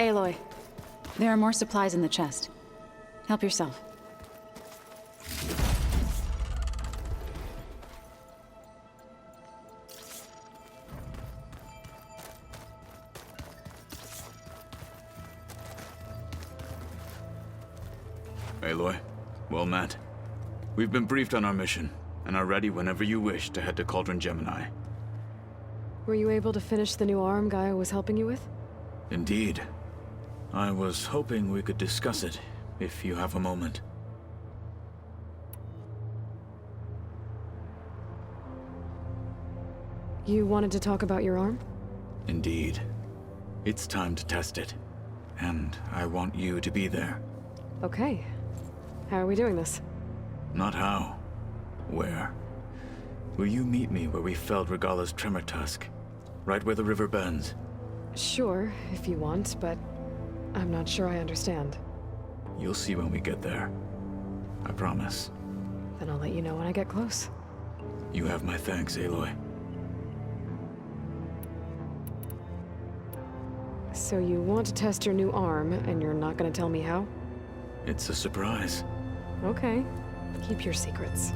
Aloy, there are more supplies in the chest. Help yourself. Aloy, well met. We've been briefed on our mission, and are ready whenever you wish to head to Cauldron Gemini. Were you able to finish the new arm Gaia was helping you with? Indeed. I was hoping we could discuss it, if you have a moment. You wanted to talk about your arm? Indeed. It's time to test it, and I want you to be there. Okay. How are we doing this? Not how. Where? Will you meet me where we felled Regala's tremor tusk? Right where the river bends? Sure, if you want, but I'm not sure I understand. You'll see when we get there. I promise. Then I'll let you know when I get close. You have my thanks, Aloy. So you want to test your new arm, and you're not gonna tell me how? It's a surprise. Okay. Keep your secrets.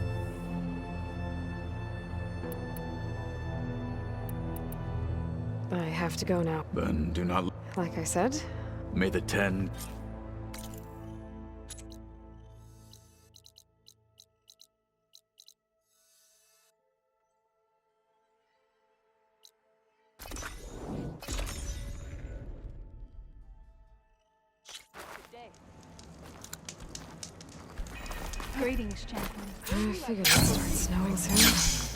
I have to go now. Then do not... Like I said, May the 10... Greetings, champion. I figured it'd start snowing soon.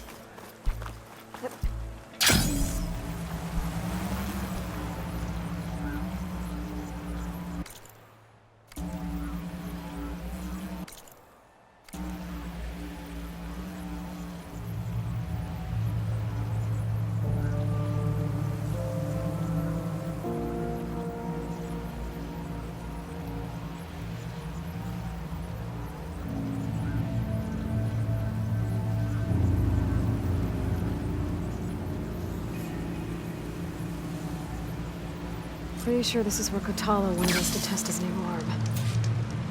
Pretty sure this is where Kotalo wanted us to test his new arm.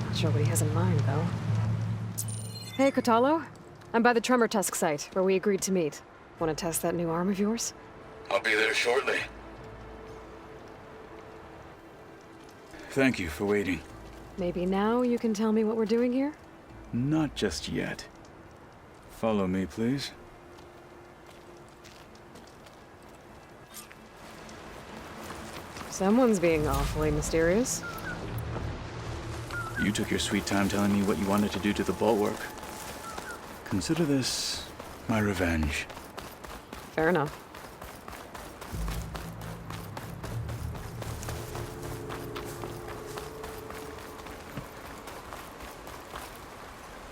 Not sure what he has in mind, though. Hey, Kotalo. I'm by the Tremor Tusk site, where we agreed to meet. Want to test that new arm of yours? I'll be there shortly. Thank you for waiting. Maybe now you can tell me what we're doing here? Not just yet. Follow me, please. Someone's being awfully mysterious. You took your sweet time telling me what you wanted to do to the bulwark. Consider this my revenge. Fair enough.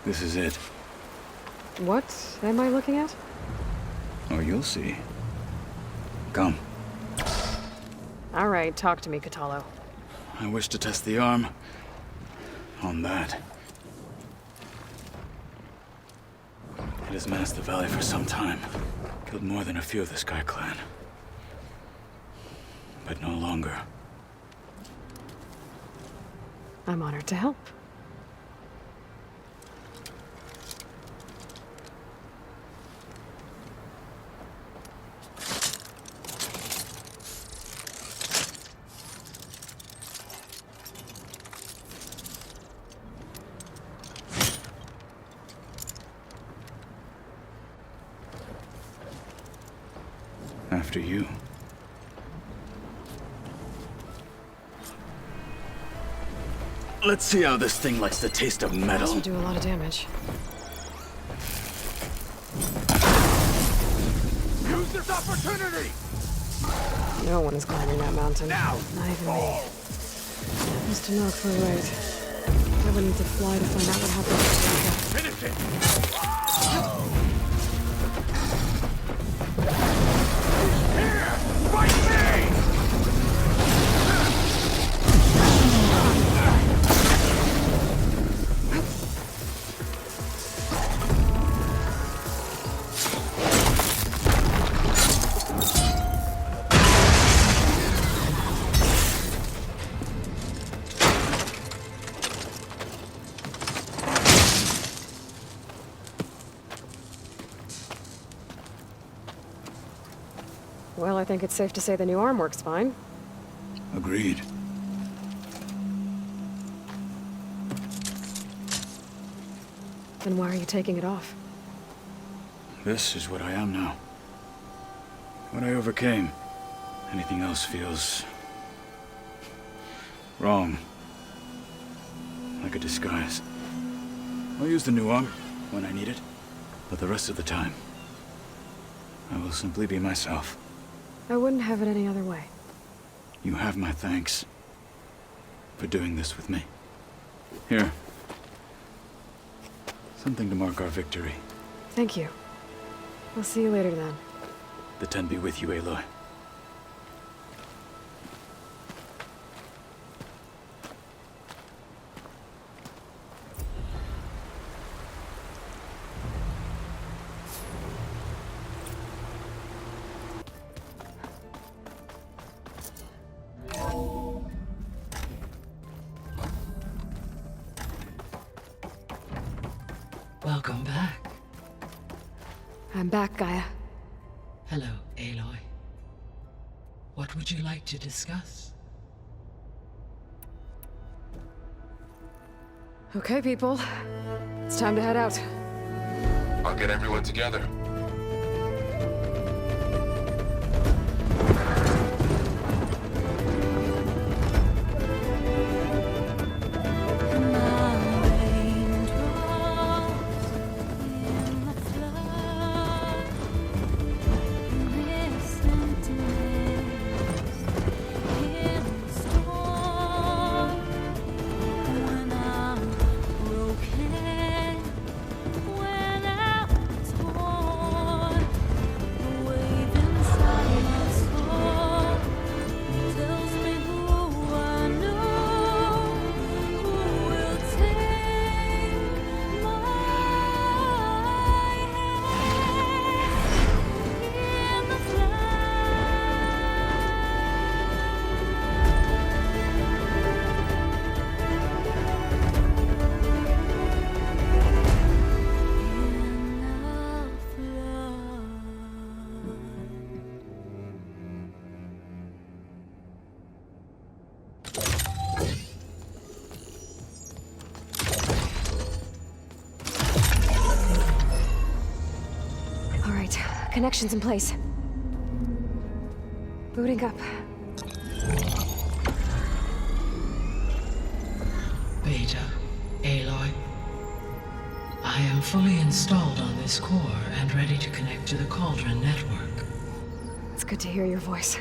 This is it. What am I looking at? Oh, you'll see. Come. All right, talk to me, Kotalo. I wish to test the arm on that. It has menaced the valley for some time. Killed more than a few of the Sky Clan. But no longer. I'm honored to help. After you. Let's see how this thing likes the taste of This metal. would do a lot of damage. Use this opportunity! No one is climbing that mountain. Now! Not even me. Mr. Knock for a ride. I would need to fly to find out what happened. Finish it! Here! Fight me! Well, I think it's safe to say the new arm works fine. Agreed. Then why are you taking it off? This is what I am now. What I overcame. Anything else feels... wrong. Like a disguise. I'll use the new arm when I need it, but the rest of the time, I will simply be myself. I wouldn't have it any other way. You have my thanks for doing this with me. Here. Something to mark our victory. Thank you. I'll see you later then. The 10 be with you, Aloy. Welcome back. I'm back, Gaia. Hello, Aloy. What would you like to discuss? Okay, people. It's time to head out. I'll get everyone together. Connections in place. Booting up. Beta, Aloy. I am fully installed on this core and ready to connect to the Cauldron network. It's good to hear your voice.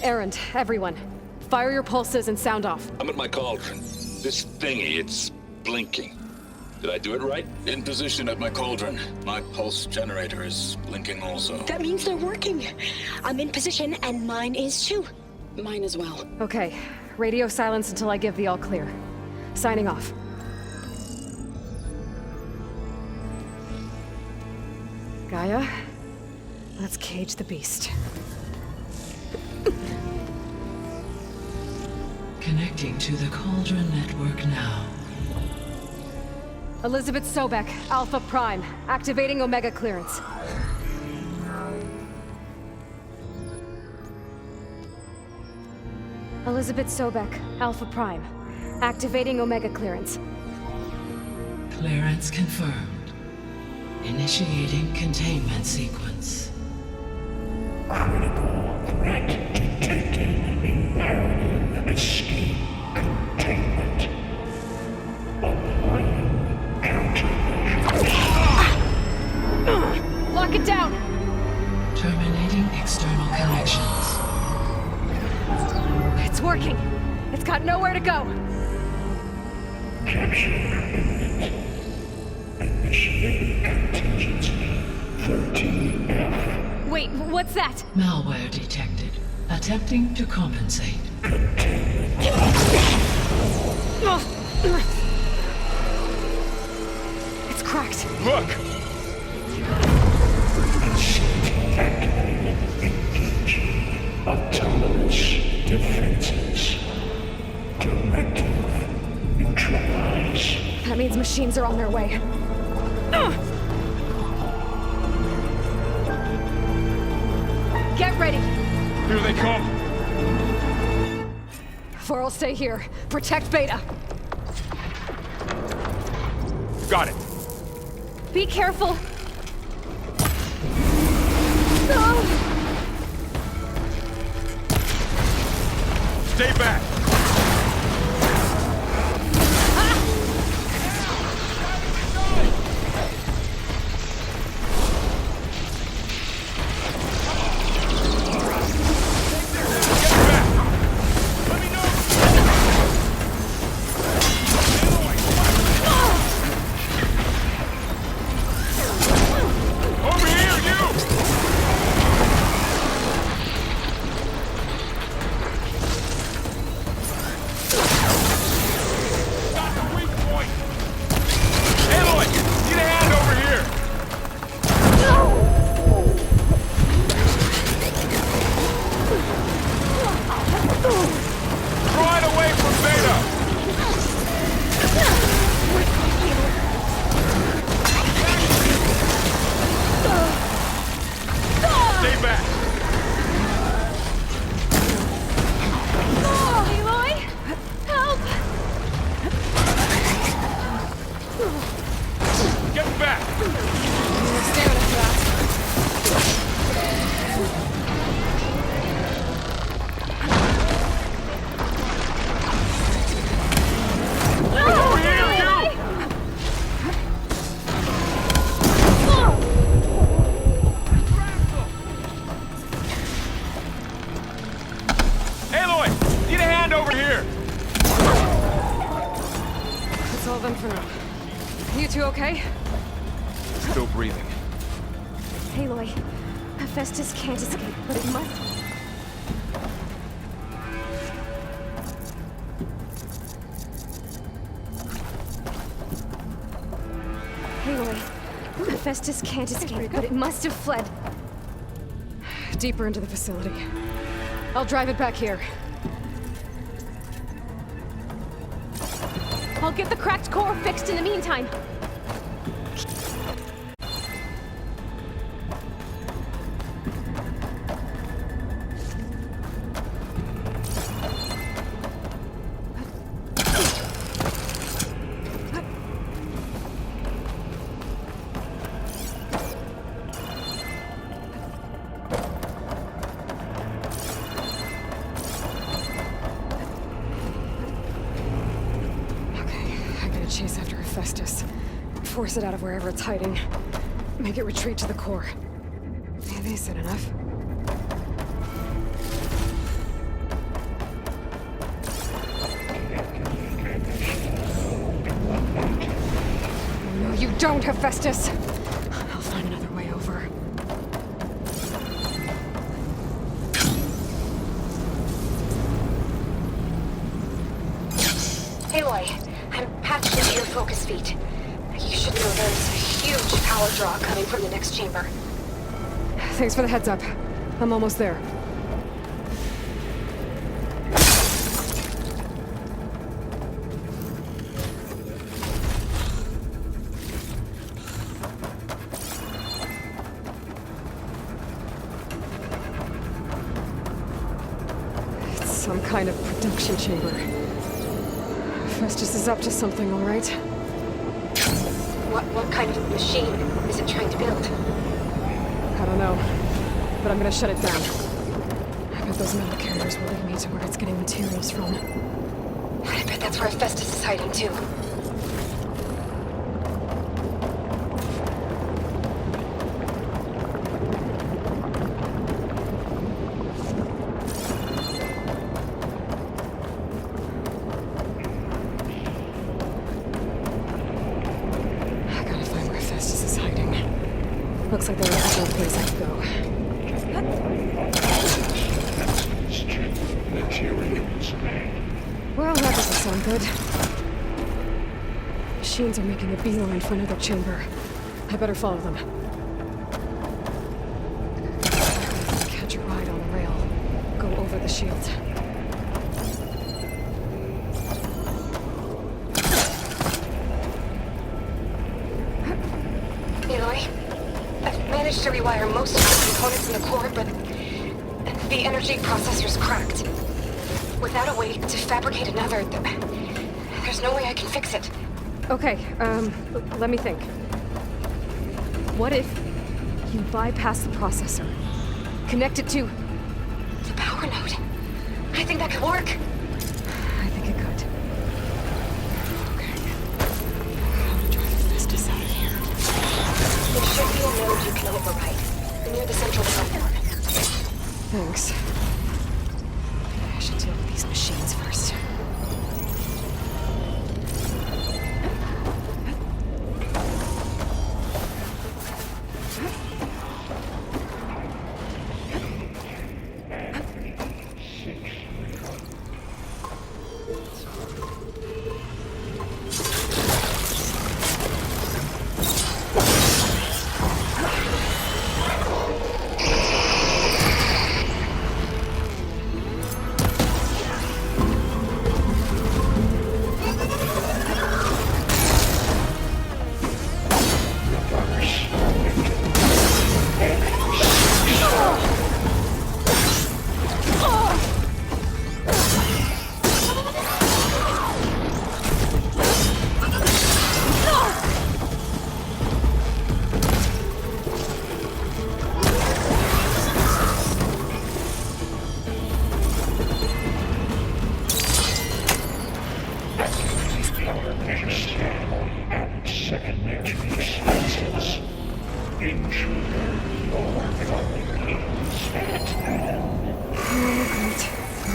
Errand, everyone. Fire your pulses and sound off. I'm at my cauldron. This thingy, it's blinking. Did I do it right? In position at my cauldron. My pulse generator is blinking also. That means they're working. I'm in position, and mine is too. Mine as well. Okay. Radio silence until I give the all clear. Signing off. Gaia, let's cage the beast. Connecting to the Cauldron network now. Elizabeth Sobek, Alpha Prime, activating Omega clearance. Elizabeth Sobek, Alpha Prime, activating Omega clearance. Clearance confirmed. Initiating containment sequence. Critical threat detected. Imperative escape containment. Applying countermeasures. Lock it down! Terminating external connections. It's working. It's got nowhere to go. Capture imminent. Initiating contingency 13F. Wait, what's that? Malware detected. Attempting to compensate. It's cracked. Look! Activated. Engaging autonomous defenses. Directive. Neutralize. That means machines are on their way. Here they come! Vor'll stay here. Protect Beta. Got it! Be careful. No! Stay back! Still breathing. Aloy, Hephaestus can't escape, but it must. Aloy, Hephaestus can't escape, but it must have fled. Deeper into the facility. I'll drive it back here. I'll get the cracked core fixed in the meantime. Chase after Hephaestus. Force it out of wherever it's hiding. Make it retreat to the core. Maybe said enough. No, you don't, Hephaestus! I'll find another way over. Aloy. I'm patched into your focus feet. You should know there's a huge power draw coming from the next chamber. Thanks for the heads up. I'm almost there. It's some kind of production chamber. Hephaestus is up to something, all right? What kind of machine is it trying to build? I don't know, but I'm gonna shut it down. I bet those metal carriers will lead me to where it's getting materials from. I bet that's where Hephaestus is hiding too. Looks like there was no place I could go. Well, that doesn't sound good. Machines are making a beeline for another chamber. I better follow them. Catch a ride on the rail. Go over the shield. Aloy? I've managed to rewire most of the components in the core, but The energy processor's cracked. Without a way to fabricate another, there's no way I can fix it. Okay, let me think. What if you bypass the processor? Connect it to... The power node. I think that could work. I think it could. Okay. How to drive Festus out of here? There should be a node you can override, near the central platform. Thanks. I should deal with these machines first.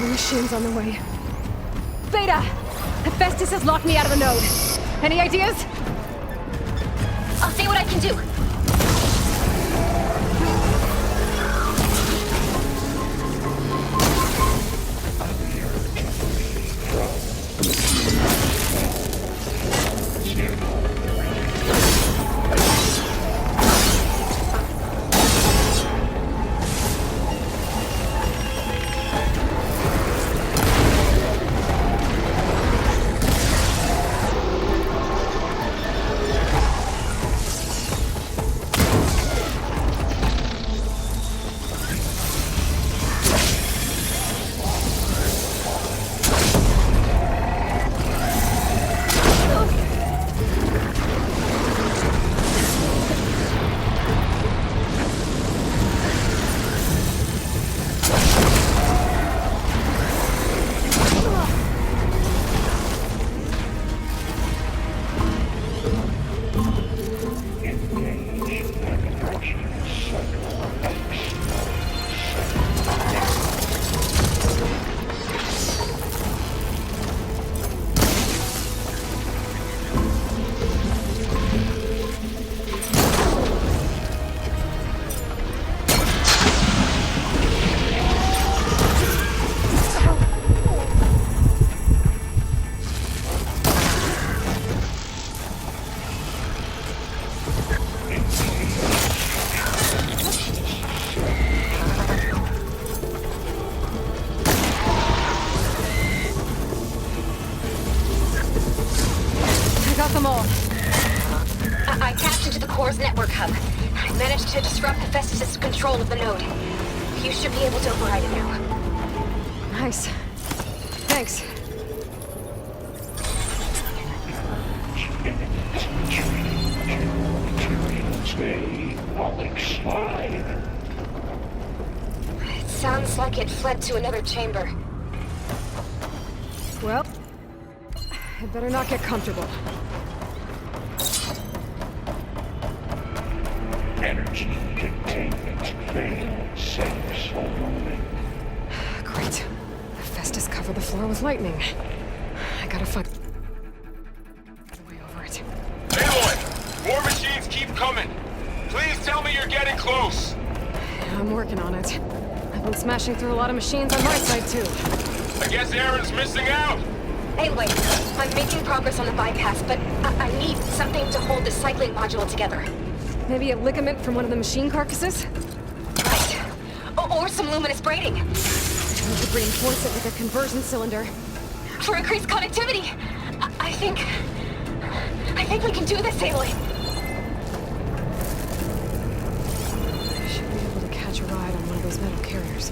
Machines on the way. Beta! Hephaestus has locked me out of the node. Any ideas? I'll see what I can do. I tapped into the core's network hub. I managed to disrupt Hephaestus' control of the node. You should be able to override it now. Nice. Thanks. It sounds like it fled to another chamber. Well, I'd better not get comfortable. Energy containment failed. Safe only. Great. Hephaestus covered the floor with lightning. I gotta find a way over it. Aloy! More machines keep coming! Please tell me you're getting close! Yeah, I'm working on it. I've been smashing through a lot of machines on my side, too. I guess Aaron's missing out! Anyway, I'm making progress on the bypass, but I need something to hold the cycling module together. Maybe a ligament from one of the machine carcasses? Right. Or some luminous braiding. We could reinforce it with a conversion cylinder. For increased connectivity! I think we can do this, Aloy. I should be able to catch a ride on one of those metal carriers.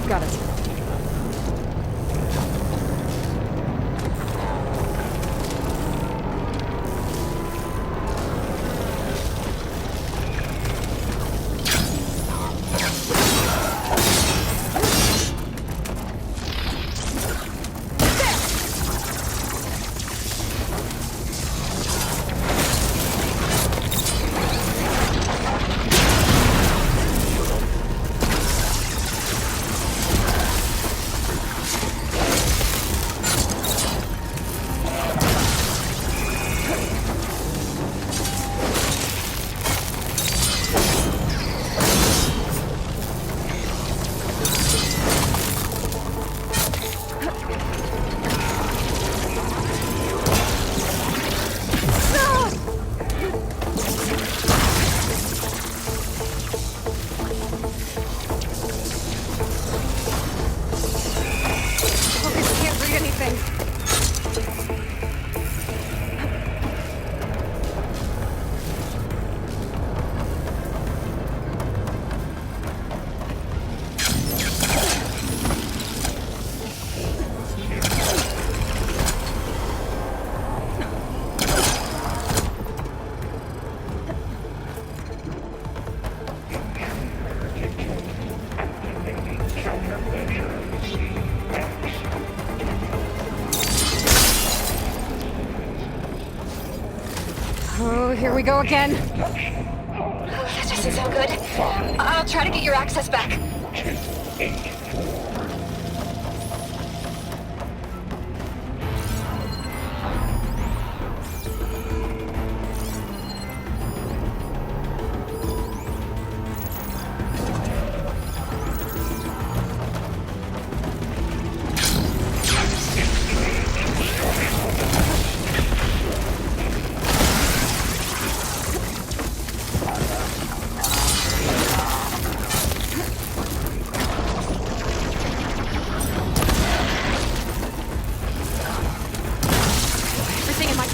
Got it. Oh, here we go again. That doesn't sound good. I'll try to get your access back.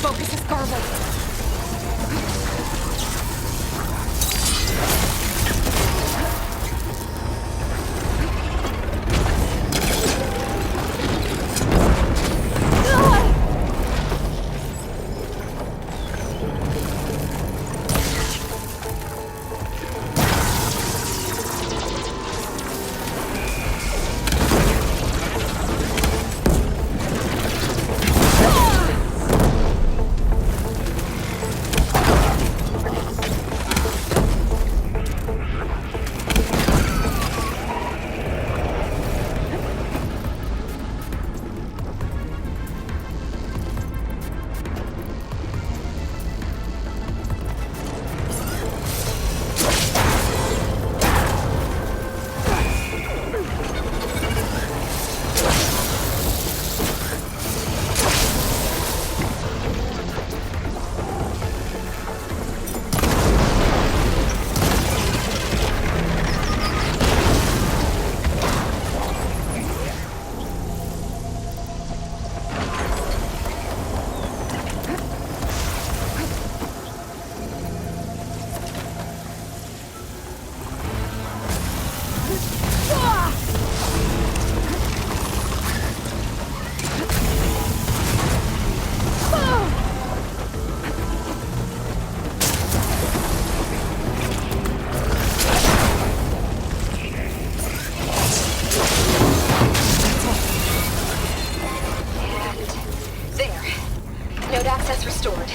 Focus is garbled. Node access restored.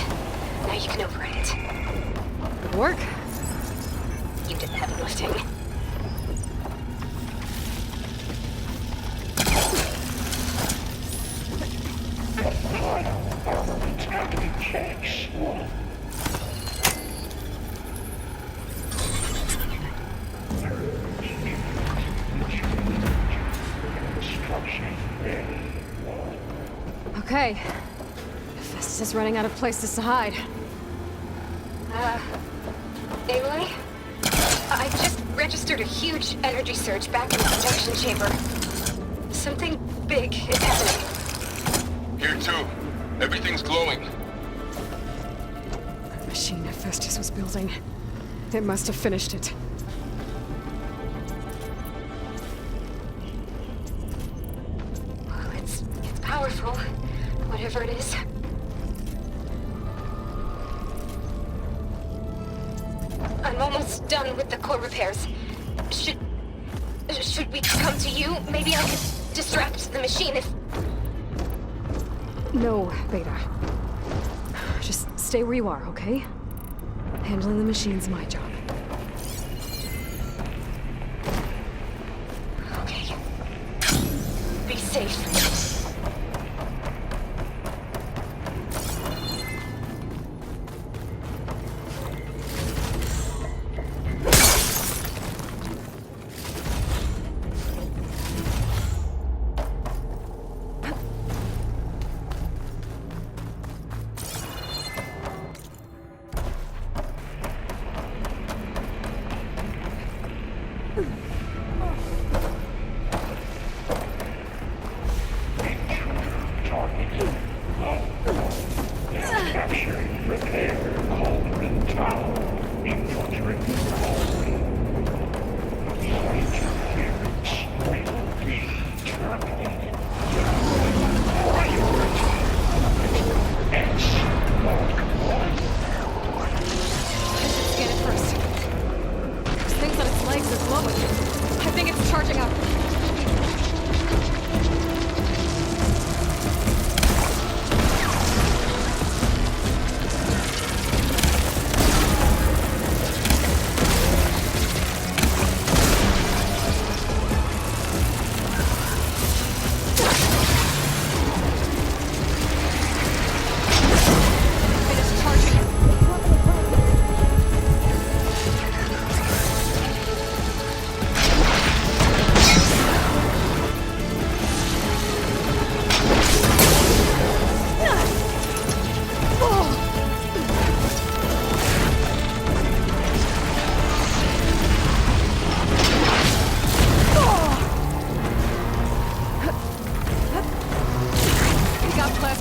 Now you can override it. Good work. You did the heavy lifting. Okay. Festus is running out of places to hide. Aloy? I just registered a huge energy surge back in the protection chamber. Something big is happening. Here too. Everything's glowing. The machine Festus was building. They must have finished it. powerful, whatever it is. I'm almost done with the core repairs. Should we come to you? Maybe I could distract the machine if... No, Beta. Just stay where you are, okay? Handling the machine's my job. Okay. Be safe. Capturing repair Cauldron Tower. Infiltrate Cauldron. Interference will be terminated. Priority. X Mark 1. Scan it first. There's things on its legs are glowing. I think it's charging up.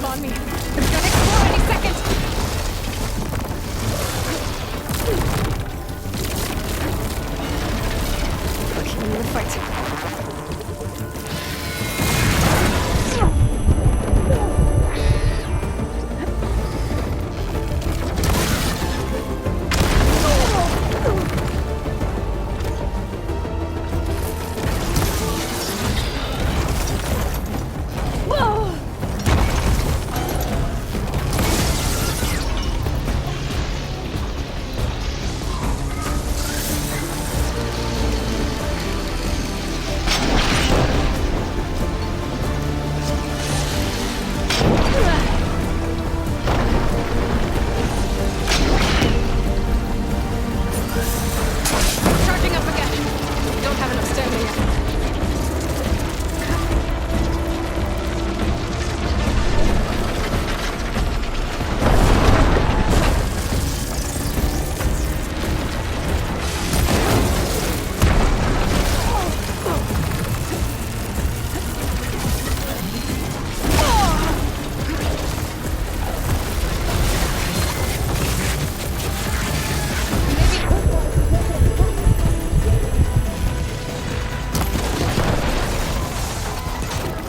On me. It's gonna explode any second! Okay, I'm gonna fight.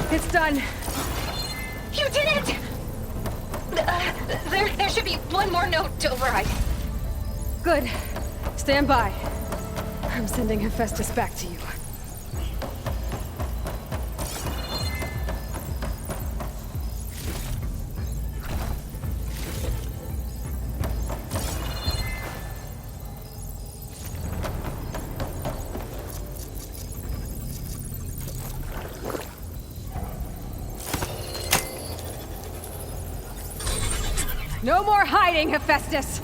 It's done. You did it! There should be one more note to override. Good. Stand by. I'm sending Hephaestus back to you. No more hiding, Hephaestus!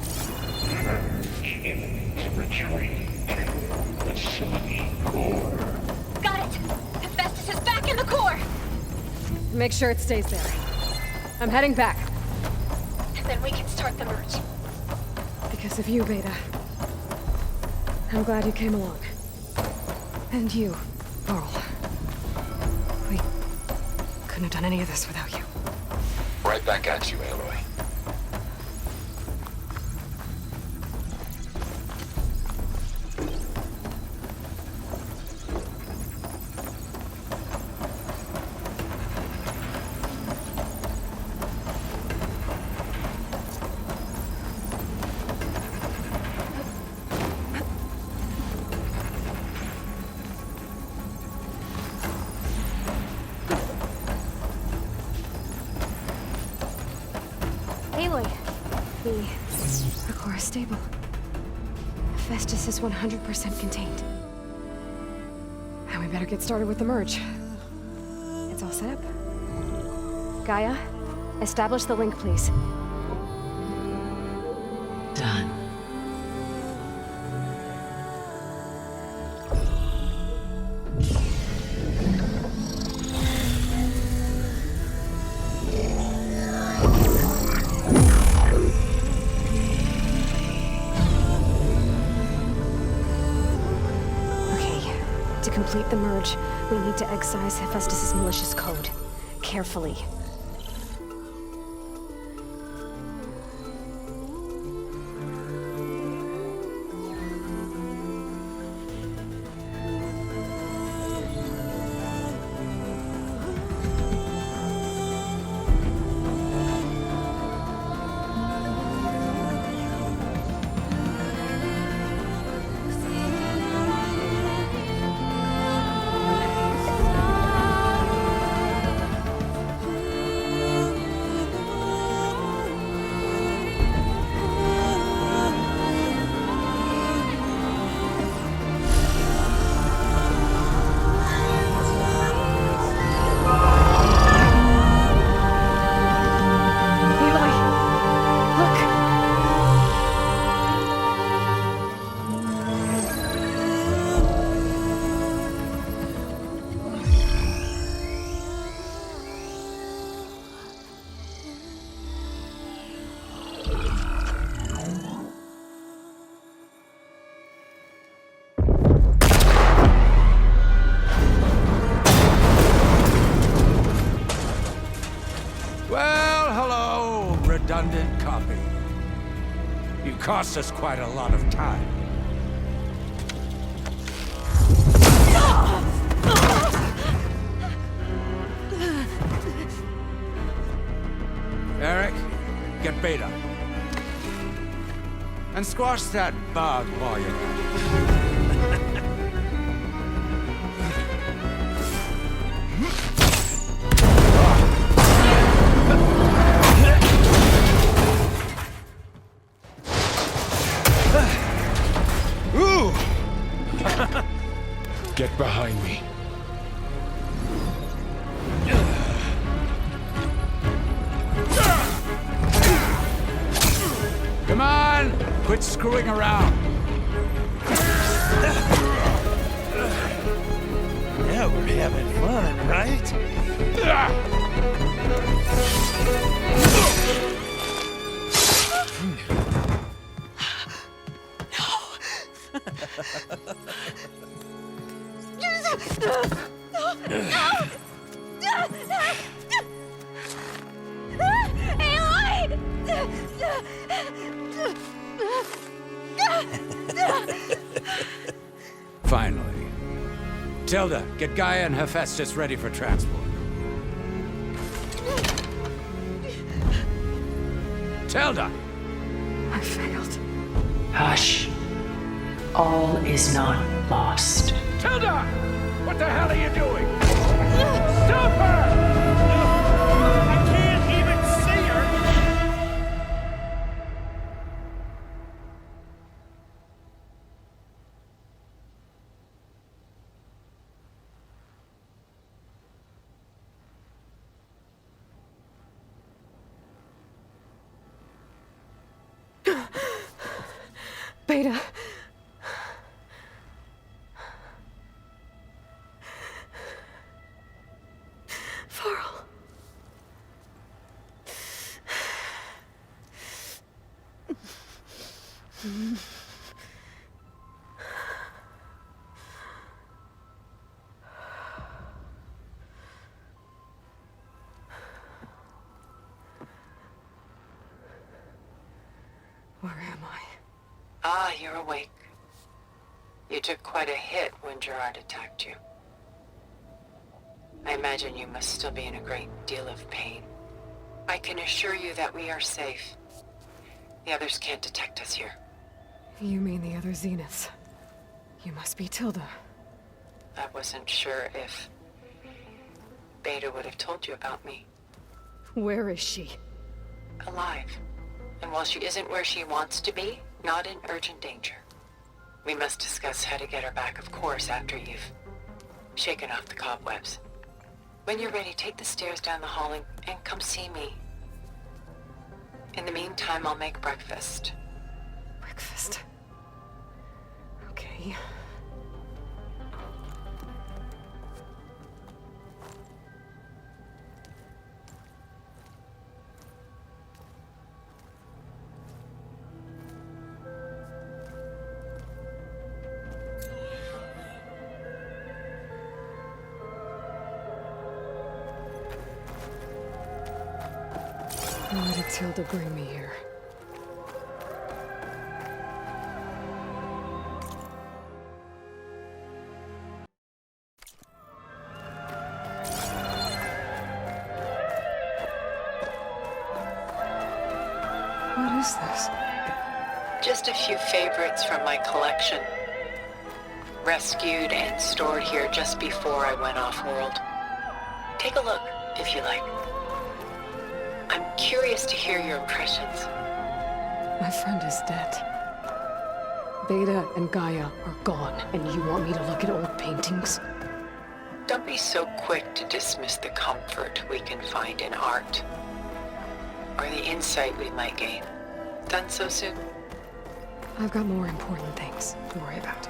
Imminent retreat to the Sony core. Got it! Hephaestus is back in the core! Make sure it stays there. I'm heading back. And then we can start the merge. Because of you, Beta. I'm glad you came along. And you, Laurel. We couldn't have done any of this without you. Right back at you, Aloy. The core is stable. Festus is 100% contained. And we better get started with the merge. It's all set up. Gaia, establish the link, please. Done. To complete the merge, we need to excise Hephaestus' malicious code. Carefully. Redundant copy. You cost us quite a lot of time. Eric, get Beta. And squash that bug while you're at it. Get behind me. Come on! Quit screwing around. Yeah, we're having fun, right? Finally. Tilda, get Gaia and Hephaestus ready for transport. Tilda! I failed. Hush. All is not lost. Tilda! What the hell are you doing? Stop her! I can't even see her! Beta. Farrell. Where am I? Ah, you're awake. You took quite a hit when Gerard attacked you. I imagine you must still be in a great deal of pain. I can assure you that we are safe. The others can't detect us here. You mean the other Zeniths? You must be Tilda. I wasn't sure if Beta would have told you about me. Where is she? Alive. And while she isn't where she wants to be, not in urgent danger. We must discuss how to get her back, of course, after you've shaken off the cobwebs. When you're ready, take the stairs down the hall and come see me. In the meantime, I'll make breakfast. Breakfast. Okay. Why did Tilda bring me here? What is this? Just a few favorites from my collection. Rescued and stored here just before I went off-world. Take a look, if you like. I'm curious to hear your impressions. My friend is dead. Beta and Gaia are gone, and you want me to look at old paintings? Don't be so quick to dismiss the comfort we can find in art. Or the insight we might gain. Done so soon? I've got more important things to worry about.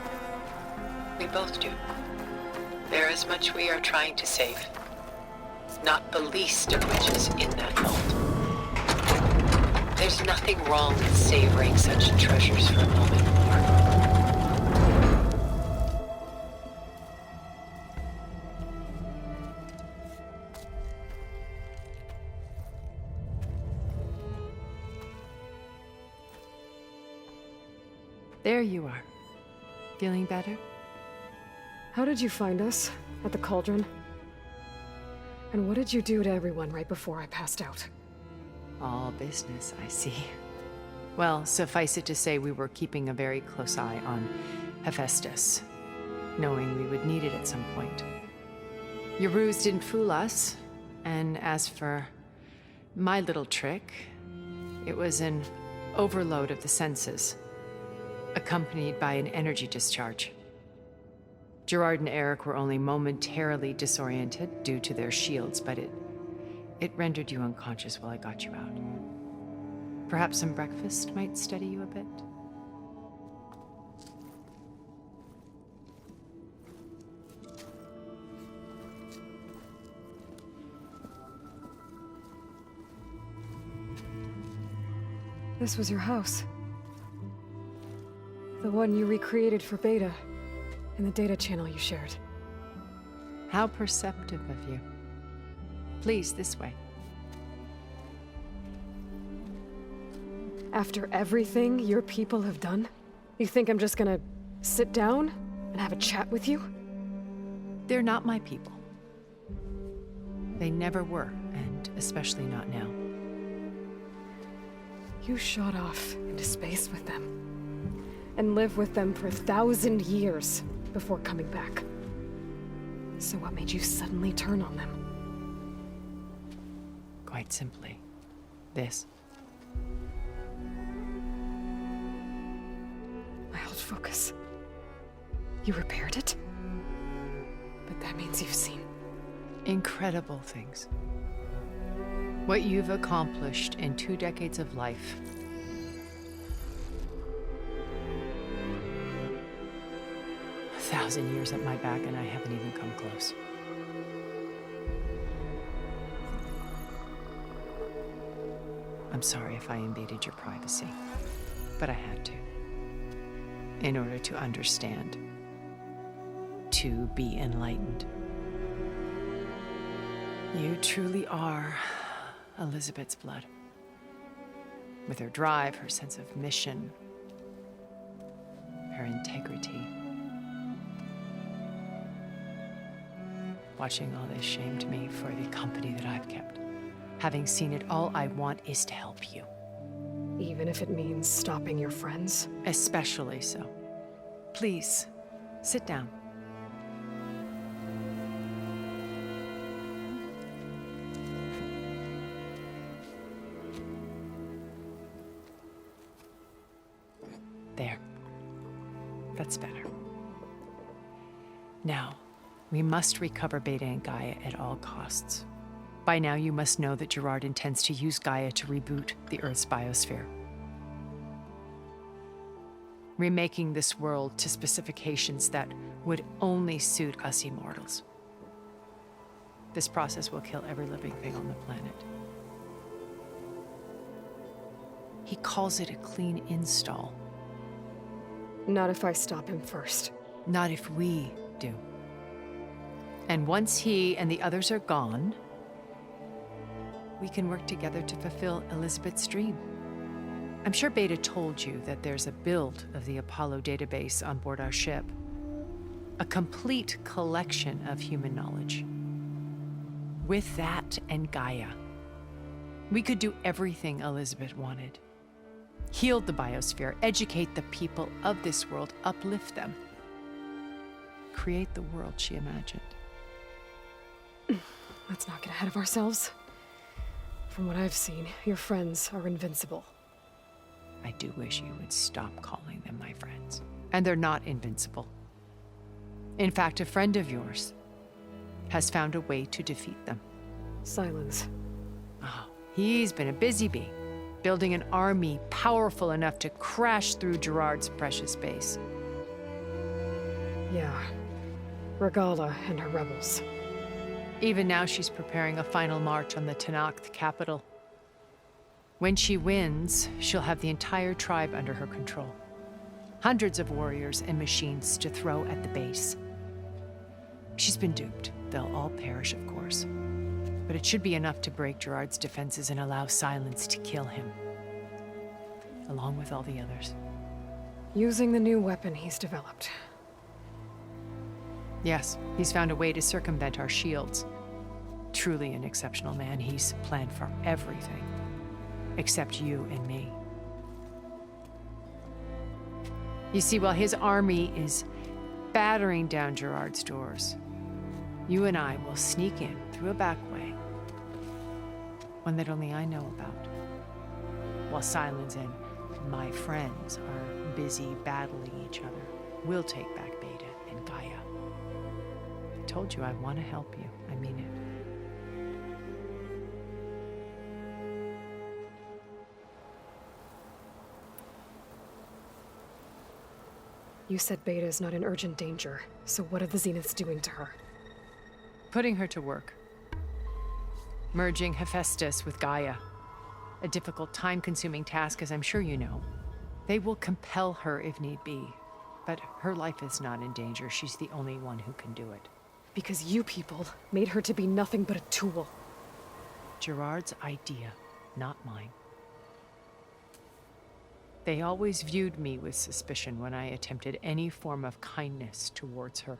We both do. There is much we are trying to save. Not the least of which is in that vault. There's nothing wrong with savoring such treasures for a moment more. There you are. Feeling better? How did you find us? At the cauldron? And what did you do to everyone right before I passed out? All business, I see. Well, suffice it to say we were keeping a very close eye on Hephaestus, knowing we would need it at some point. Your ruse didn't fool us, and as for my little trick, it was an overload of the senses, accompanied by an energy discharge. Gerard and Eric were only momentarily disoriented due to their shields, but it rendered you unconscious while I got you out. Perhaps some breakfast might steady you a bit? This was your house. The one you recreated for Beta, in the data channel you shared. How perceptive of you. Please, this way. After everything your people have done, you think I'm just gonna sit down and have a chat with you? They're not my people. They never were, and especially not now. You shot off into space with them, and lived with them for 1,000 years before coming back. So what made you suddenly turn on them? Quite simply, this. My old focus. You repaired it? But that means you've seen incredible things. What you've accomplished in 2 decades of life. A 1,000 years at my back, and I haven't even come close. I'm sorry if I invaded your privacy, but I had to. In order to understand. To be enlightened. You truly are Elizabeth's blood. With her drive, her sense of mission, her integrity. Watching all this shamed me for the company that I've kept. Having seen it, all I want is to help you. Even if it means stopping your friends? Especially so. Please, sit down. That's better. Now, we must recover Beta and Gaia at all costs. By now, you must know that Gerard intends to use Gaia to reboot the Earth's biosphere, remaking this world to specifications that would only suit us immortals. This process will kill every living thing on the planet. He calls it a clean install. Not if I stop him first. Not if we do. And once he and the others are gone, we can work together to fulfill Elizabeth's dream. I'm sure Beta told you that there's a build of the Apollo database on board our ship. A complete collection of human knowledge. With that and Gaia, we could do everything Elizabeth wanted. Heal the biosphere, educate the people of this world, uplift them. Create the world she imagined. Let's not get ahead of ourselves. From what I've seen, your friends are invincible. I do wish you would stop calling them my friends. And they're not invincible. In fact, a friend of yours has found a way to defeat them. Silence. Oh, he's been a busy bee, building an army powerful enough to crash through Gerard's precious base. Yeah. Regala and her rebels. Even now, she's preparing a final march on the Tenakth capital. When she wins, she'll have the entire tribe under her control. Hundreds of warriors and machines to throw at the base. She's been duped. They'll all perish, of course. But it should be enough to break Gerard's defenses and allow Silence to kill him. Along with all the others. Using the new weapon he's developed. Yes, he's found a way to circumvent our shields. Truly an exceptional man. He's planned for everything. Except you and me. You see, while his army is battering down Gerard's doors, you and I will sneak in through a back way. One that only I know about. While Silence and my friends are busy battling each other, we'll take back Beta and Gaia. I told you I want to help you. I mean it. You said Beta is not in urgent danger, so what are the Zeniths doing to her? Putting her to work. Merging Hephaestus with Gaia. A difficult, time-consuming task, as I'm sure you know. They will compel her if need be. But her life is not in danger. She's the only one who can do it. Because you people made her to be nothing but a tool. Gerard's idea, not mine. They always viewed me with suspicion when I attempted any form of kindness towards her.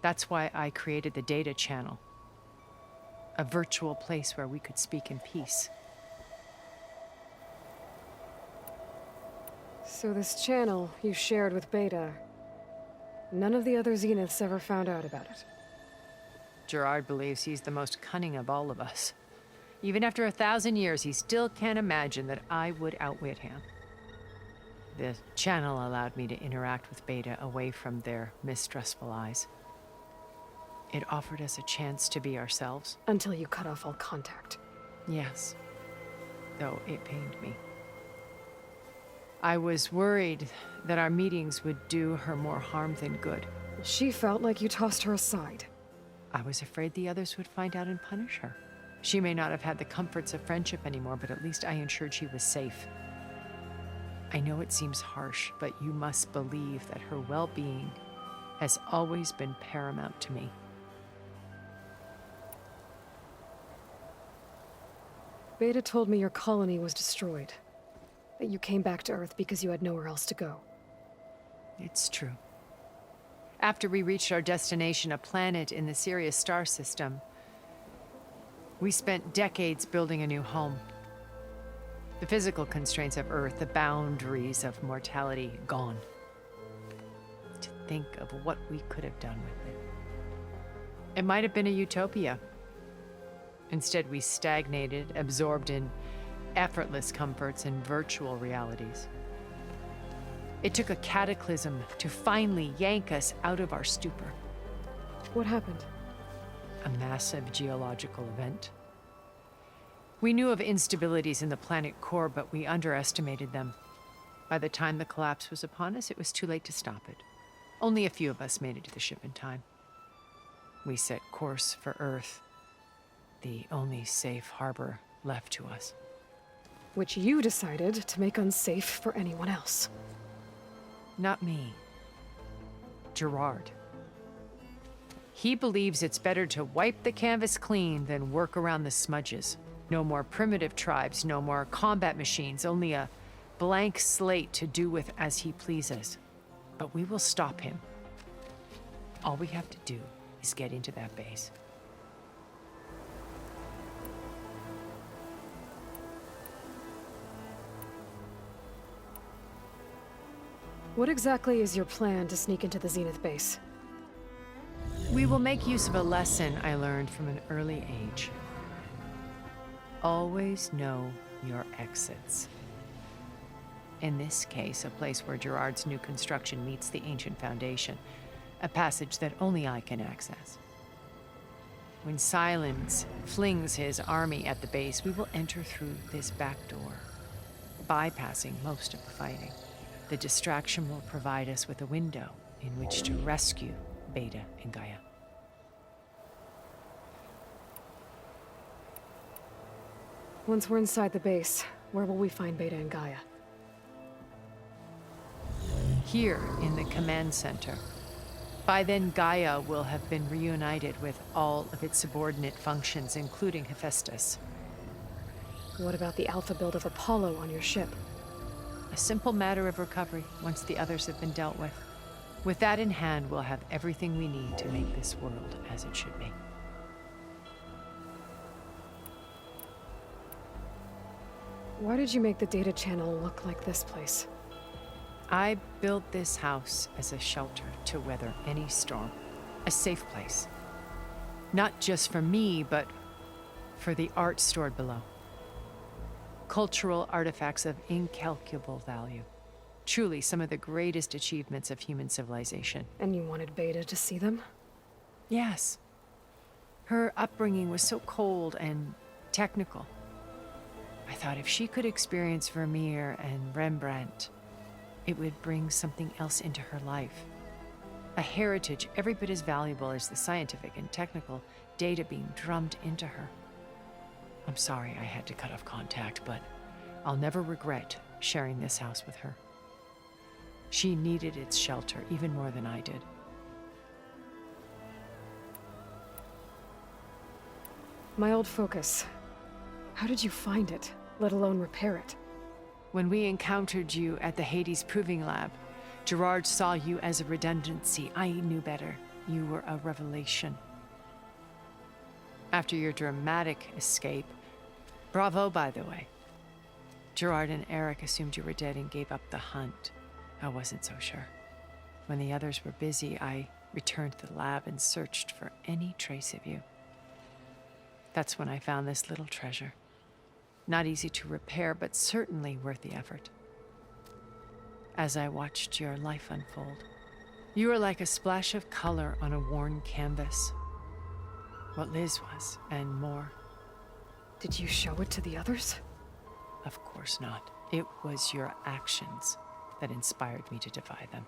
That's why I created the data channel. A virtual place where we could speak in peace. So this channel you shared with Beta, none of the other Zeniths ever found out about it? Gerard believes he's the most cunning of all of us. Even after 1,000 years, he still can't imagine that I would outwit him. The channel allowed me to interact with Beta away from their mistrustful eyes. It offered us a chance to be ourselves. Until you cut off all contact. Yes, though it pained me. I was worried that our meetings would do her more harm than good. She felt like you tossed her aside. I was afraid the others would find out and punish her. She may not have had the comforts of friendship anymore, but at least I ensured she was safe. I know it seems harsh, but you must believe that her well-being has always been paramount to me. Beta told me your colony was destroyed. That you came back to Earth because you had nowhere else to go. It's true. After we reached our destination, a planet in the Sirius star system, we spent decades building a new home. The physical constraints of Earth, the boundaries of mortality, gone. To think of what we could have done with it. It might have been a utopia. Instead, we stagnated, absorbed in effortless comforts and virtual realities. It took a cataclysm to finally yank us out of our stupor. What happened? A massive geological event. We knew of instabilities in the planet core, but we underestimated them. By the time the collapse was upon us, it was too late to stop it. Only a few of us made it to the ship in time. We set course for Earth, the only safe harbor left to us. Which you decided to make unsafe for anyone else. Not me. Gerard. He believes it's better to wipe the canvas clean than work around the smudges. No more primitive tribes, no more combat machines, only a blank slate to do with as he pleases. But we will stop him. All we have to do is get into that base. What exactly is your plan to sneak into the Zenith base? We will make use of a lesson I learned from an early age. Always know your exits. In this case, a place where Gerard's new construction meets the ancient foundation, a passage that only I can access. When Silence flings his army at the base, we will enter through this back door, bypassing most of the fighting. The distraction will provide us with a window in which to rescue Beta and Gaia. Once we're inside the base, where will we find Beta and Gaia? Here in the command center. By then, Gaia will have been reunited with all of its subordinate functions, including Hephaestus. What about the alpha build of Apollo on your ship? A simple matter of recovery once the others have been dealt with. With that in hand, we'll have everything we need to make this world as it should be. Why did you make the data channel look like this place? I built this house as a shelter to weather any storm. A safe place. Not just for me, but for the art stored below. Cultural artifacts of incalculable value. Truly some of the greatest achievements of human civilization. And you wanted Beta to see them? Yes. Her upbringing was so cold and technical. I thought if she could experience Vermeer and Rembrandt, it would bring something else into her life. A heritage every bit as valuable as the scientific and technical data being drummed into her. I'm sorry I had to cut off contact, but I'll never regret sharing this house with her. She needed its shelter even more than I did. My old focus. How did you find it, let alone repair it? When we encountered you at the Hades Proving Lab, Gerard saw you as a redundancy. I knew better. You were a revelation. After your dramatic escape, bravo, by the way. Gerard and Eric assumed you were dead and gave up the hunt. I wasn't so sure. When the others were busy, I returned to the lab and searched for any trace of you. That's when I found this little treasure. Not easy to repair, but certainly worth the effort. As I watched your life unfold, you were like a splash of color on a worn canvas. What Liz was, and more. Did you show it to the others? Of course not. It was your actions that inspired me to defy them.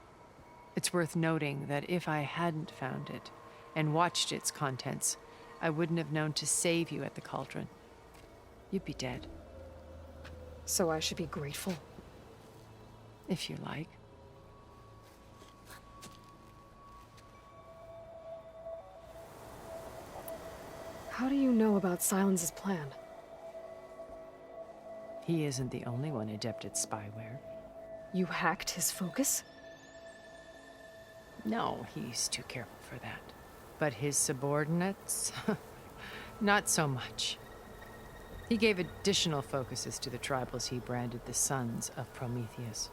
It's worth noting that if I hadn't found it and watched its contents, I wouldn't have known to save you at the cauldron. You'd be dead. So I should be grateful? If you like. How do you know about Silence's plan? He isn't the only one adept at spyware. You hacked his focus? No, he's too careful for that. But his subordinates? Not so much. He gave additional focuses to the tribals he branded the Sons of Prometheus.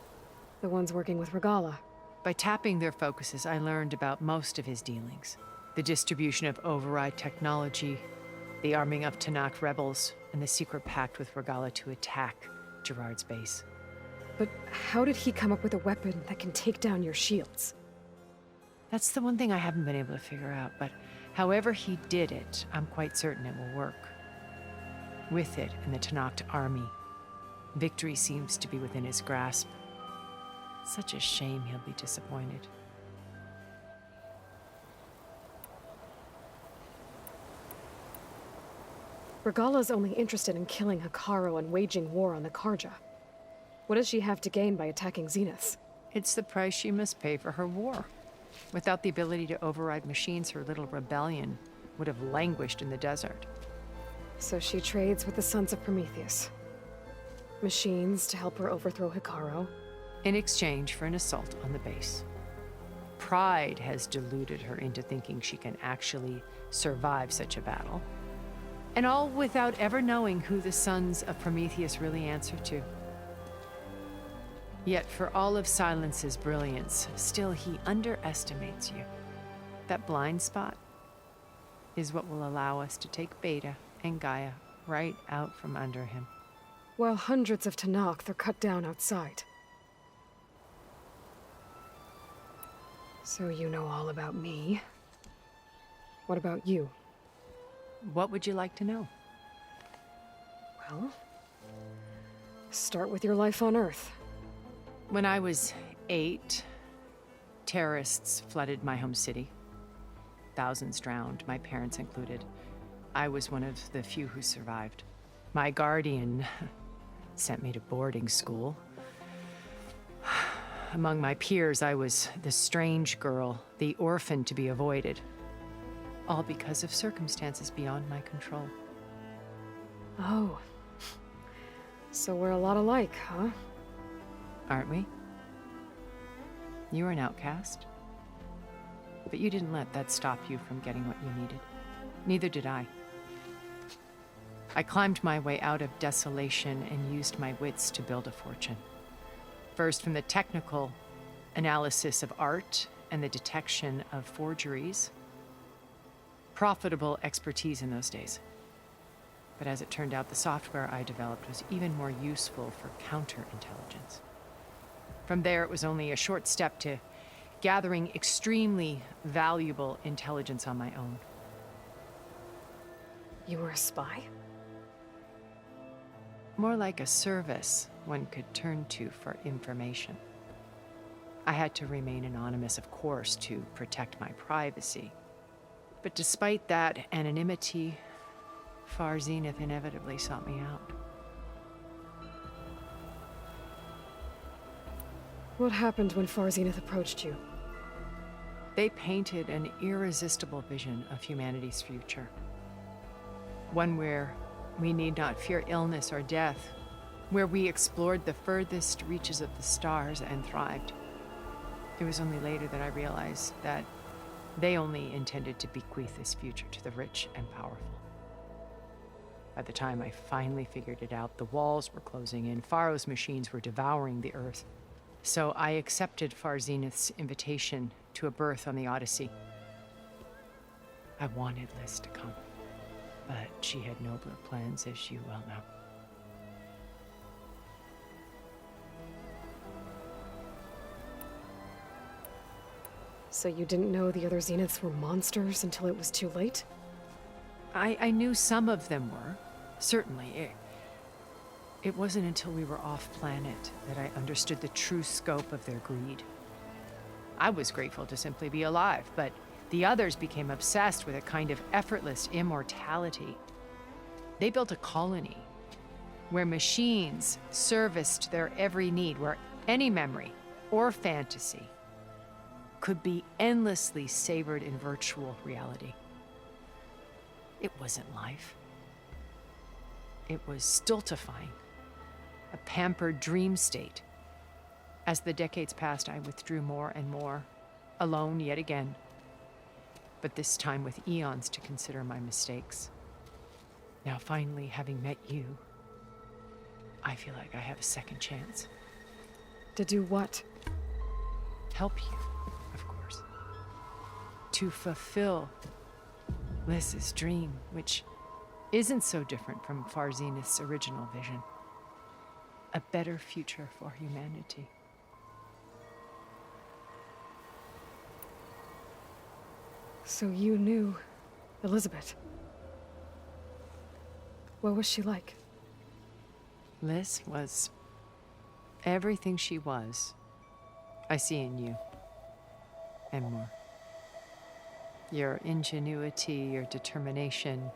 The ones working with Regala. By tapping their focuses, I learned about most of his dealings. The distribution of override technology, the arming of Tanakh rebels, and the secret pact with Regala to attack Gerard's base. But how did he come up with a weapon that can take down your shields? That's the one thing I haven't been able to figure out, but however he did it, I'm quite certain it will work. With it and the Tenakth army, victory seems to be within his grasp. Such a shame he'll be disappointed. Regala's only interested in killing Hekarro and waging war on the Karja. What does she have to gain by attacking Zenith? It's the price she must pay for her war. Without the ability to override machines, her little rebellion would have languished in the desert. So she trades with the Sons of Prometheus. Machines to help her overthrow Hekarro. In exchange for an assault on the base. Pride has deluded her into thinking she can actually survive such a battle. And all without ever knowing who the Sons of Prometheus really answer to. Yet for all of Silence's brilliance, still he underestimates you. That blind spot is what will allow us to take Beta and Gaia right out from under him. While hundreds of Tenakth are cut down outside. So you know all about me. What about you? What would you like to know? Well, start with your life on Earth. When I was 8, terrorists flooded my home city. Thousands drowned, my parents included. I was one of the few who survived. My guardian sent me to boarding school. Among my peers, I was the strange girl, the orphan to be avoided. All because of circumstances beyond my control. Oh. So we're a lot alike, huh? Aren't we? You were an outcast. But you didn't let that stop you from getting what you needed. Neither did I. I climbed my way out of desolation and used my wits to build a fortune. First from the technical analysis of art and the detection of forgeries. Profitable expertise in those days. But as it turned out, the software I developed was even more useful for counterintelligence. From there, it was only a short step to gathering extremely valuable intelligence on my own. You were a spy? More like a service one could turn to for information. I had to remain anonymous, of course, to protect my privacy. But despite that anonymity, Far Zenith inevitably sought me out. What happened when Far Zenith approached you? They painted an irresistible vision of humanity's future. One where we need not fear illness or death, where we explored the furthest reaches of the stars and thrived. It was only later that I realized that they only intended to bequeath this future to the rich and powerful. By the time I finally figured it out, the walls were closing in, Pharaoh's machines were devouring the earth. So I accepted Far Zenith's invitation to a berth on the Odyssey. I wanted Liz to come, but she had nobler plans, as you well know. So you didn't know the other Zeniths were monsters until it was too late? I knew some of them were, certainly. It wasn't until we were off-planet that I understood the true scope of their greed. I was grateful to simply be alive, but the others became obsessed with a kind of effortless immortality. They built a colony where machines serviced their every need, where any memory or fantasy could be endlessly savored in virtual reality. It wasn't life. It was stultifying, a pampered dream state. As the decades passed, I withdrew more and more, alone yet again, but this time with eons to consider my mistakes. Now finally, having met you, I feel like I have a second chance. To do what? Help you, of course. To fulfill Liz's dream, which isn't so different from Far Zenith's original vision. a better future for humanity. So you knew Elizabeth. What was she like? Liz was everything she was. I see in you. And more. Your ingenuity, your determination,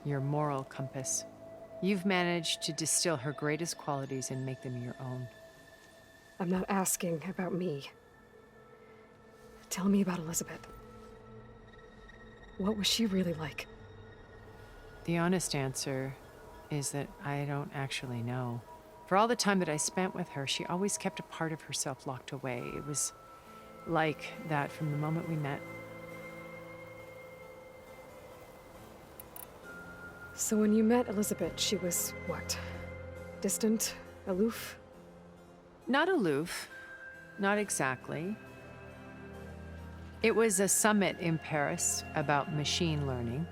your moral compass. You've managed to distill her greatest qualities and make them your own. I'm not asking about me. Tell me about Elizabeth. What was she really like? The honest answer is that I don't actually know. For all the time that I spent with her, she always kept a part of herself locked away. It was like that from the moment we met. So when you met Elizabeth, she was what? Distant? Aloof? Not aloof. Not exactly. It was a summit in Paris about machine learning,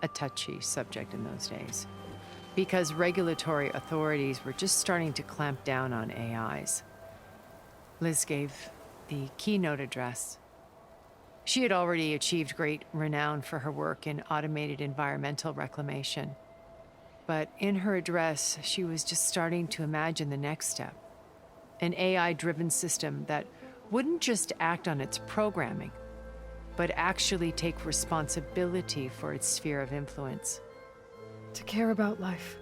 a touchy subject in those days, because regulatory authorities were just starting to clamp down on AIs. Liz gave the keynote address. She had already achieved great renown for her work in automated environmental reclamation. But in her address, she was just starting to imagine the next step, an AI-driven system that wouldn't just act on its programming, but actually take responsibility for its sphere of influence. To care about life,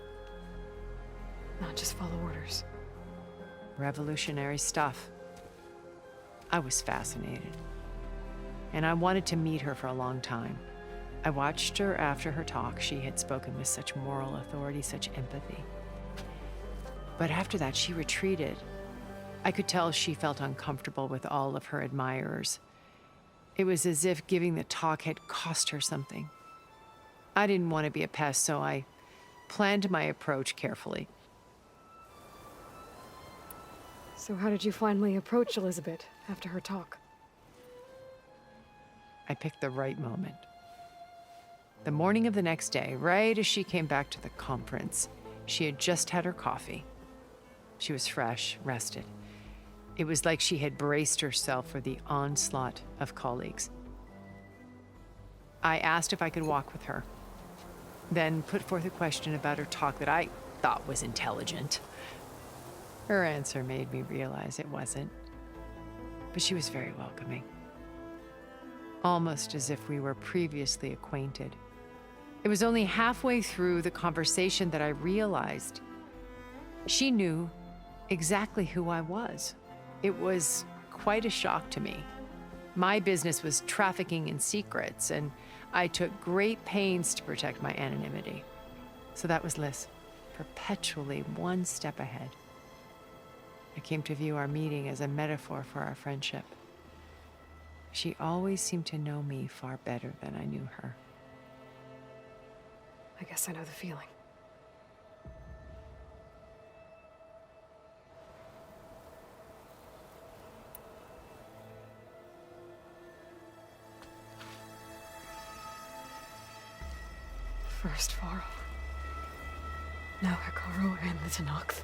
not just follow orders. Revolutionary stuff. I was fascinated, and I wanted to meet her for a long time. I watched her after her talk. She had spoken with such moral authority, such empathy. But after that, she retreated. I could tell she felt uncomfortable with all of her admirers. It was as if giving the talk had cost her something. I didn't want to be a pest, so I planned my approach carefully. So how did you finally approach Elizabeth after her talk? I picked the right moment. The morning of the next day, right as she came back to the conference, she had just had her coffee. She was fresh, rested. It was like she had braced herself for the onslaught of colleagues. I asked if I could walk with her, then put forth a question about her talk that I thought was intelligent. Her answer made me realize it wasn't, but she was very welcoming. Almost as if we were previously acquainted. It was only halfway through the conversation that I realized she knew exactly who I was. It was quite a shock to me. My business was trafficking in secrets, and I took great pains to protect my anonymity. So that was Liz, perpetually one step ahead. I came to view our meeting as a metaphor for our friendship. She always seemed to know me far better than I knew her. I guess I know the feeling. First Varl, now Hikaru and the Tenakth.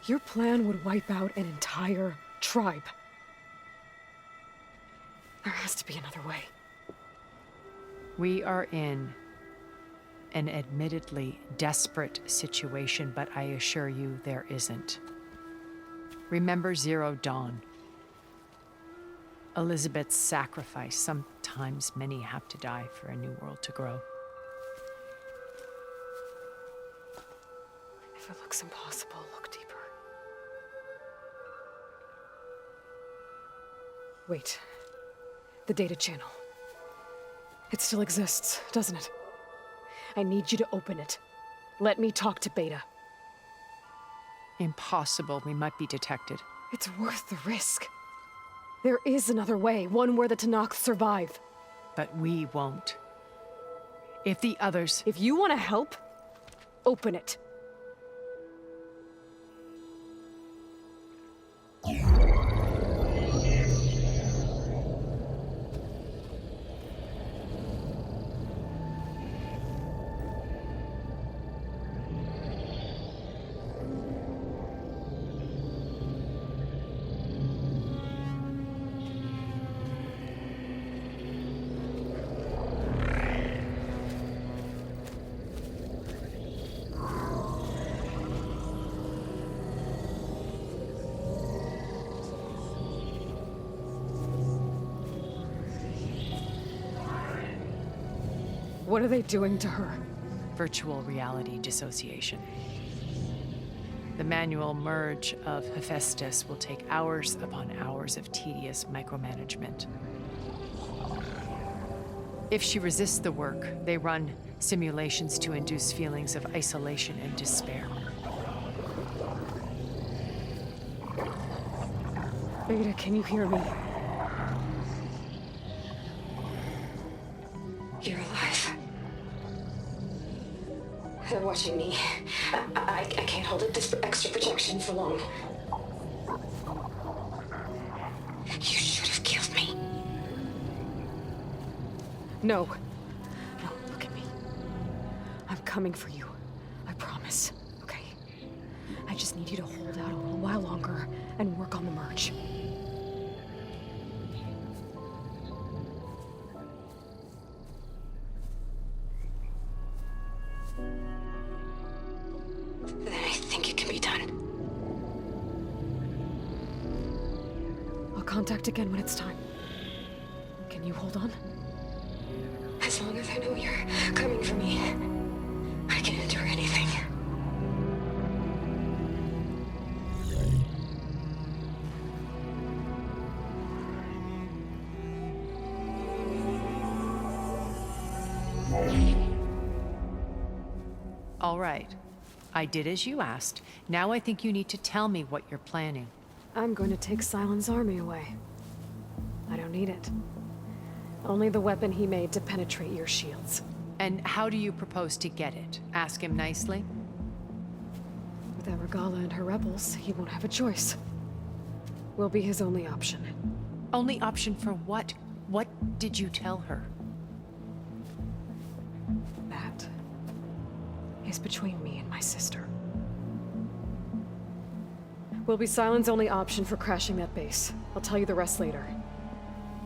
Your plan would wipe out an entire tribe. There has to be another way. We are in an admittedly desperate situation, but I assure you there isn't. Remember Zero Dawn. Elizabeth's sacrifice. Sometimes many have to die for a new world to grow. If it looks impossible, look deeper. Wait. The data channel. It still exists, doesn't it? I need you to open it. Let me talk to Beta. Impossible. We might be detected. It's worth the risk. There is another way, one where the Tenakth survive. But we won't. If the others... If you want to help, open it. What are they doing to her? Virtual reality dissociation. The manual merge of Hephaestus will take hours upon hours of tedious micromanagement. If she resists the work, they run simulations to induce feelings of isolation and despair. Beta, can you hear me? You're alive. They're watching me. I can't hold up this extra protection for long. You should have killed me. No. No, look at me. I'm coming for you. I promise. Okay? I just need you to hold out a little while longer and work on the merge. Then I think it can be done. I'll contact again when it's time. Can you hold on? As long as I know you're coming for me, I can endure anything. All right. I did as you asked. Now I think you need to tell me what you're planning. I'm going to take Silent's army away. I don't need it. Only the weapon he made to penetrate your shields. And how do you propose to get it? Ask him nicely? Without Regala and her rebels, he won't have a choice. We'll be his only option. Only option for what? What did you tell her? That is between me and my sister. Will be Silent's only option for crashing that base. I'll tell you the rest later.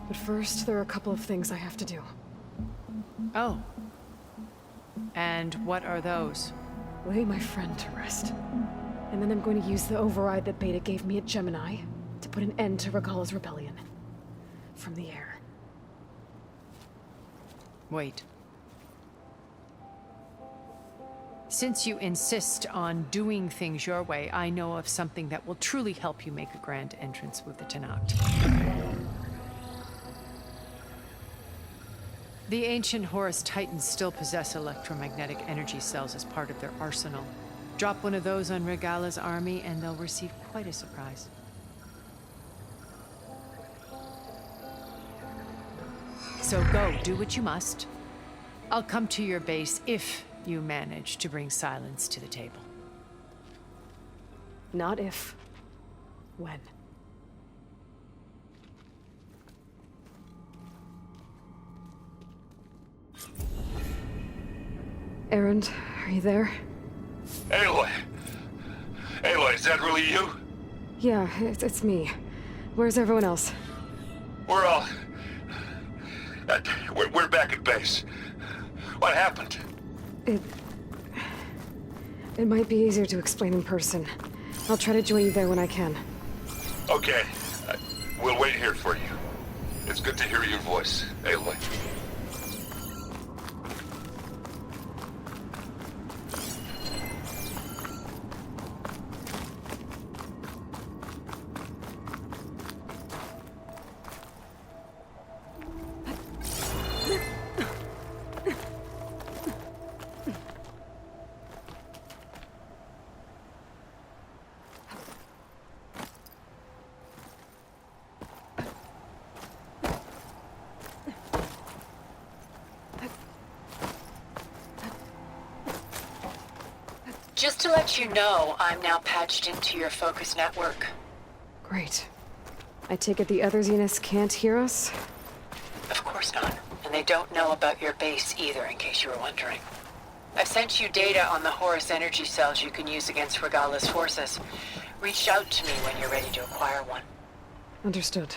But first, there are a couple of things I have to do. Oh. And what are those? Lay my friend to rest. And then I'm going to use the override that Beta gave me at Gemini to put an end to Regala's rebellion. From the air. Wait. Since you insist on doing things your way, I know of something that will truly help you make a grand entrance with the Tenakth. The ancient Horus Titans still possess electromagnetic energy cells as part of their arsenal. Drop one of those on Regala's army and they'll receive quite a surprise. So go, do what you must. I'll come to your base if you manage to bring silence to the table. Not if. When. Erend, are you there? Aloy! Aloy, is that really you? Yeah, it's me. Where's everyone else? We're all... we're back at base. What happened? It might be easier to explain in person. I'll try to join you there when I can. Okay. We'll wait here for you. It's good to hear your voice, Aloy. Just to let you know, I'm now patched into your focus network. Great. I take it the other Zeniths can't hear us? Of course not. And they don't know about your base either, in case you were wondering. I've sent you data on the Horus energy cells you can use against Regala's forces. Reach out to me when you're ready to acquire one. Understood.